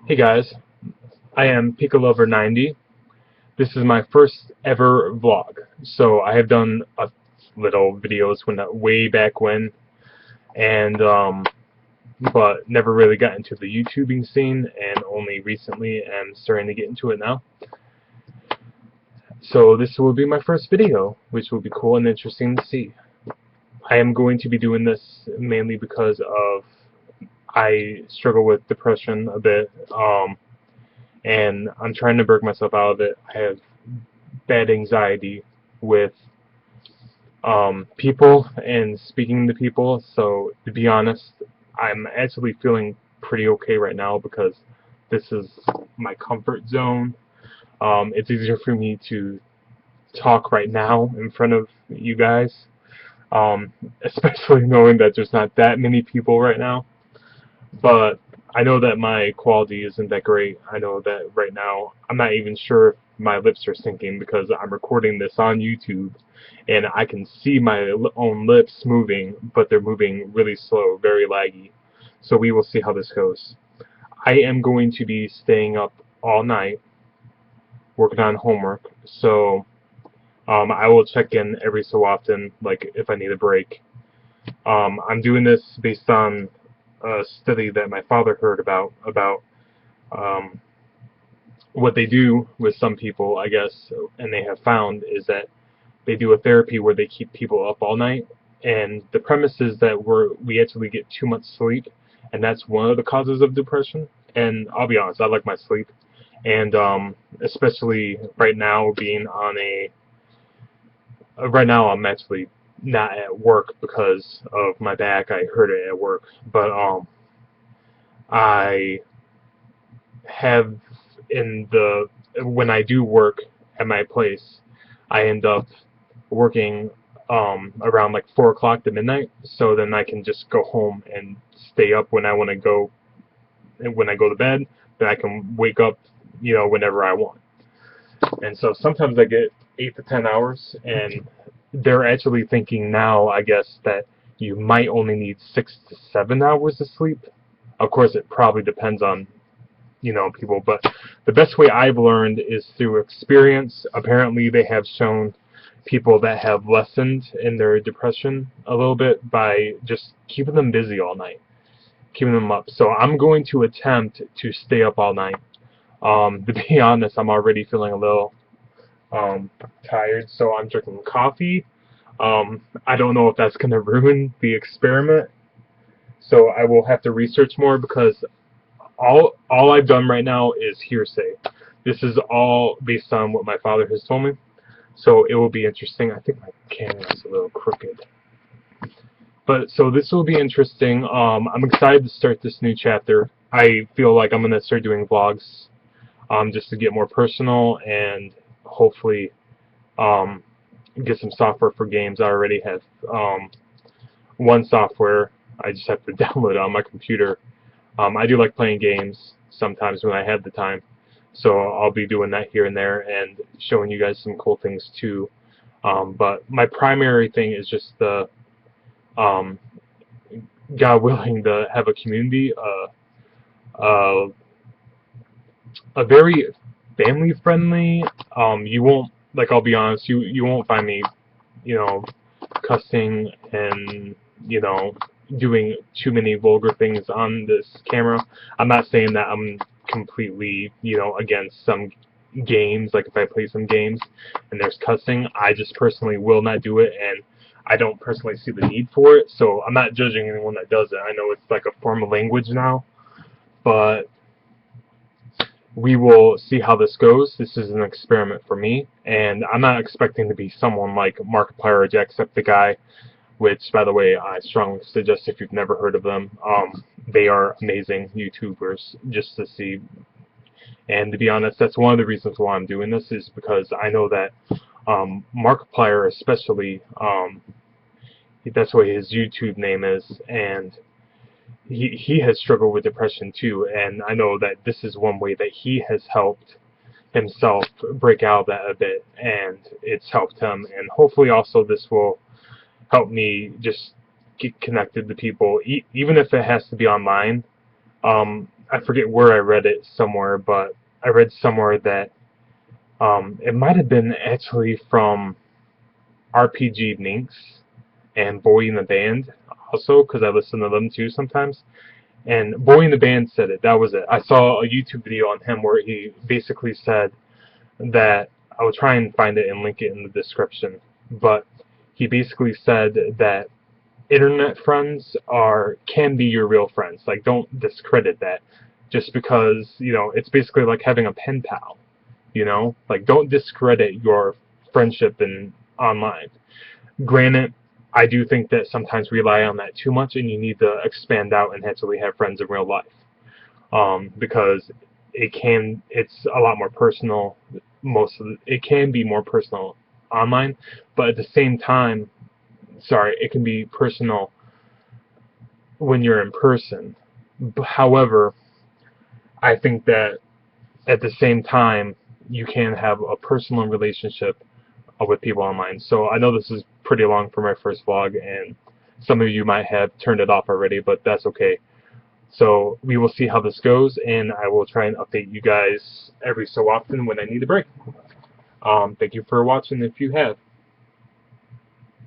Hey guys, I am PikaLover90. This is my first ever vlog. So I have done a little videos way back when, and but never really got into the YouTubing scene, and only recently am starting to get into it now. So this will be my first video, which will be cool and interesting to see. I am going to be doing this mainly because of I struggle with depression a bit. And I'm trying to break myself out of it. I have bad anxiety with people and speaking to people, so to be honest, I'm actually feeling pretty okay right now because this is my comfort zone. It's easier for me to talk right now in front of you guys, especially knowing that there's not that many people right now. But I know that my quality isn't that great. I know that right now I'm not even sure if my lips are syncing because I'm recording this on YouTube and I can see my own lips moving, but they're moving really slow, very laggy. So we will see how this goes. I am going to be staying up all night working on homework, so I will check in every so often, like if I need a break. I'm doing this based on a study that my father heard about um, what they do with some people, I guess, and they have found is that they do a therapy where they keep people up all night, and the premise is that we actually get too much sleep, and that's one of the causes of depression. And I'll be honest, I like my sleep, and especially right now being on a right now I'm actually not at work because of my back. I hurt it at work, but I have in the when I do work at my place, I end up working around like 4 o'clock to midnight. So then I can just go home and stay up when I want to go. And when I go to bed, then I can wake up, whenever I want. And so sometimes I get 8 to 10 hours, and they're actually thinking now, I guess, that you might only need 6 to 7 hours of sleep. Of course, it probably depends on people, but the best way I've learned is through experience. Apparently they have shown people that have lessened in their depression a little bit by just keeping them busy all night, keeping them up. So I'm going to attempt to stay up all night. To be honest, I'm already feeling a little tired, so I'm drinking coffee. I don't know if that's going to ruin the experiment, so I will have to research more because all I've done right now is hearsay. This is all based on what my father has told me. So it will be interesting. I think my camera's a little crooked. But so this will be interesting. I'm excited to start this new chapter. I feel like I'm gonna start doing vlogs, just to get more personal and hopefully get some software for games. I already have one software. I just have to download it on my computer. I do like playing games sometimes when I have the time, so I'll be doing that here and there and showing you guys some cool things too. But my primary thing is just the um, God willing to have a community, a very family friendly. You won't I'll be honest, you won't find me, you know, cussing and doing too many vulgar things on this camera. I'm not saying that I'm completely against some games. Like if I play some games and there's cussing, I just personally will not do it, and I don't personally see the need for it. So I'm not judging anyone that does it. I know it's like a form of language now, but we will see how this goes. This is an experiment for me, and I'm not expecting to be someone like Markiplier or Jacksepticeye, which, by the way, I strongly suggest if you've never heard of them. They are amazing YouTubers just to see. And to be honest, that's one of the reasons why I'm doing this, is because I know that Markiplier especially, that's what his YouTube name is, and he has struggled with depression too, and I know that this is one way that he has helped himself break out of that a bit, and it's helped him, and hopefully also this will help me just get connected to people, even if it has to be online. I forget where I read it somewhere, but I read somewhere that it might have been actually from RPG Ninks and Boyinaband also, because I listen to them too sometimes. And Boyinaband said it. That was it. I saw a YouTube video on him where he basically said that I will try and find it and link it in the description. But he basically said that internet friends can be your real friends. Like, don't discredit that just because, it's basically like having a pen pal. Like, don't discredit your friendship in online. Granted, I do think that sometimes we rely on that too much, and you need to expand out and actually have friends in real life, because it's a lot more personal. It can be more personal online, but at the same time, sorry, it can be personal when you're in person. However, I think that at the same time, you can have a personal relationship with people online. So I know this is pretty long for my first vlog, and some of you might have turned it off already, but that's okay. So we will see how this goes, and I will try and update you guys every so often when I need a break. Thank you for watching if you have.